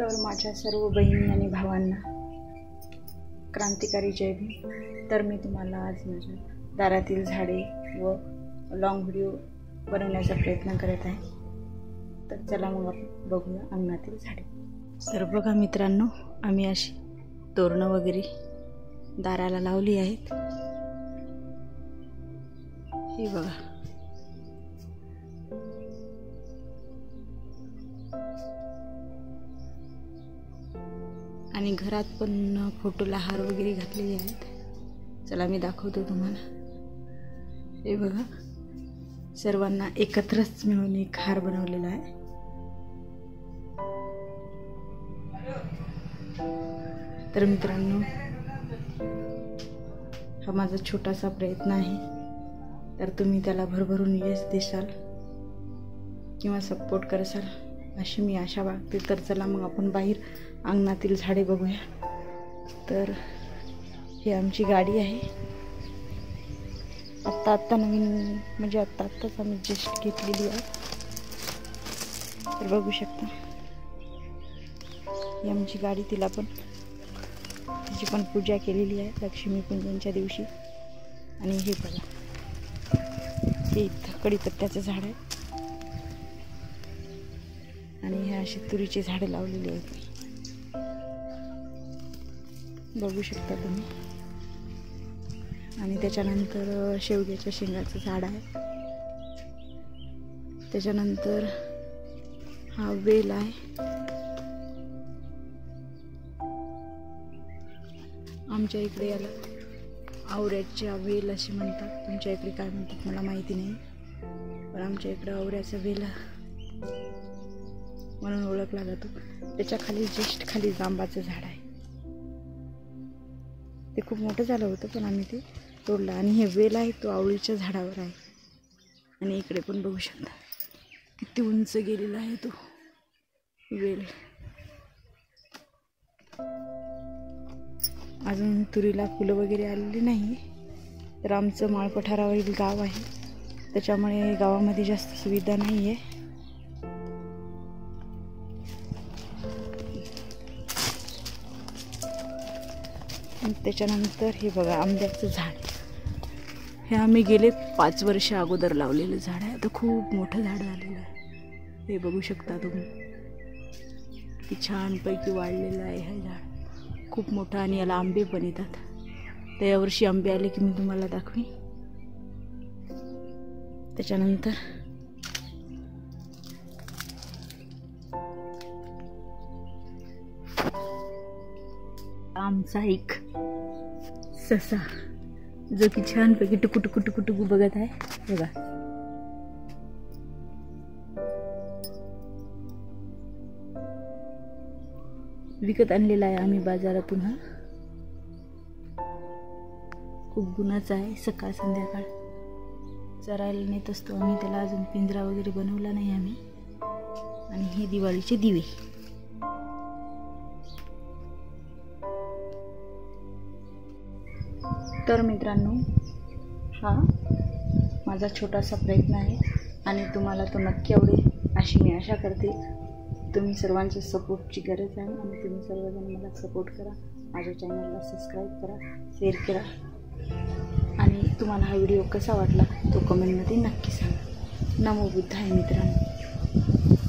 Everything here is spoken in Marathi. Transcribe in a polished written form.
तर माझ्या सर्व बहिणी आणि भावांना क्रांतिकारी जय भीम। तर मी तुम्हाला आज माझ्या दारातील झाडे व लॉंग व्हिडिओ बनवण्याचा प्रयत्न करत आहे। तर चला मग आपण बघूया अंगणातील झाडे। तर बघा मित्रांनो, आम्ही अशी तोरणं वगैरे दाराला लावली आहेत। हे बघा, आणि घरात पण फोटोला हार वगैरे घातलेले आहेत। चला मी दाखवतो तुम्हाला। हे बघा, सर्वांना एकत्रच मिळून एक हार बनवलेला आहे। तर मित्रांनो, हा माझा छोटासा प्रयत्न आहे, तर तुम्ही त्याला भरभरून यश देशाल किंवा सपोर्ट करसाल अशी मी आशा बाळगते। तर चला मग आपण बाहेर अंगणातील झाडे बघूया। तर ही आमची गाडी आहे। आत्ता नवीन म्हणजे आत्ताच आम्ही जस्ट घेतलेली आहे। तर बघू शकता, ही आमची गाडी, तिला पण तिची पण पूजा केलेली आहे लक्ष्मीपूजनच्या दिवशी। आणि हे बघा, हे कडीपत्त्याचं झाड आहे आणि हे अशी तुरीची झाडं लावलेली आहेत, बघू शकता तुम्ही। आणि त्याच्यानंतर शेवग्याच्या शेंगाचं झाड आहे। त्याच्यानंतर हा वेल आहे। आमच्या इकडे याला आवऱ्याच्या वेल असे म्हणतात, तुमच्या इकडे काय म्हणतात मला माहिती नाही, पण आमच्या इकडे आवऱ्याचा वेल म्हणून ओळखला जातो। त्याच्या खाली जस्ट खाली जांबाचं झाड आहे। ते खूप मोठं झालं होतं पण आम्ही ते तोडलं। आणि हे वेल आहे तो आवळीच्या झाडावर आहे। आणि इकडे पण बघू शकता किती उंच गेलेला आहे तो वेल। अजून तुरीला फुलं वगैरे आलेली नाही। तर आमचं माळपठारावरील गाव आहे, त्याच्यामुळे गावामध्ये जास्त सुविधा नाही आहे। त्याच्यानंतर हे बघा, आंब्याचं झाड, हे आम्ही गेले 5 वर्ष अगोदर लावलेलं झाड आहे। आता खूप मोठं झाड झालेलं आहे, हे बघू शकता तुम्ही किती छानपैकी वाढलेलं आहे हे झाड, खूप मोठं। आणि याला आंबे पण येतात। तर यावर्षी आंबे आले की मी तुम्हाला दाखवीन। त्याच्यानंतर आमचा एक ससा, जो की छानपैकी टुकू टुकू टुकू टुकू बघत आहे बघा। विकत आणलेला आहे आम्ही बाजारातून। हा खूप गुणाचा आहे, सकाळ संध्याकाळ चरायला नेत असतो आम्ही त्याला। अजून पिंजरा वगैरे बनवला नाही आम्ही। आणि हे दिवाळीचे दिवे। तर मित्रांनो, हा माझा छोटासा प्रयत्न आहे आणि तुम्हाला तो नक्की आवडेल अशी मी आशा करते। तुम्ही सर्वांच्या सपोर्टची गरज आहे आणि तुम्ही सर्वजण मला सपोर्ट करा, माझ्या चॅनलला सबस्क्राईब करा, शेअर करा। आणि तुम्हाला हा व्हिडिओ कसा वाटला तो कमेंटमध्ये नक्की सांगा। नमो बुद्धाय मित्रांनो।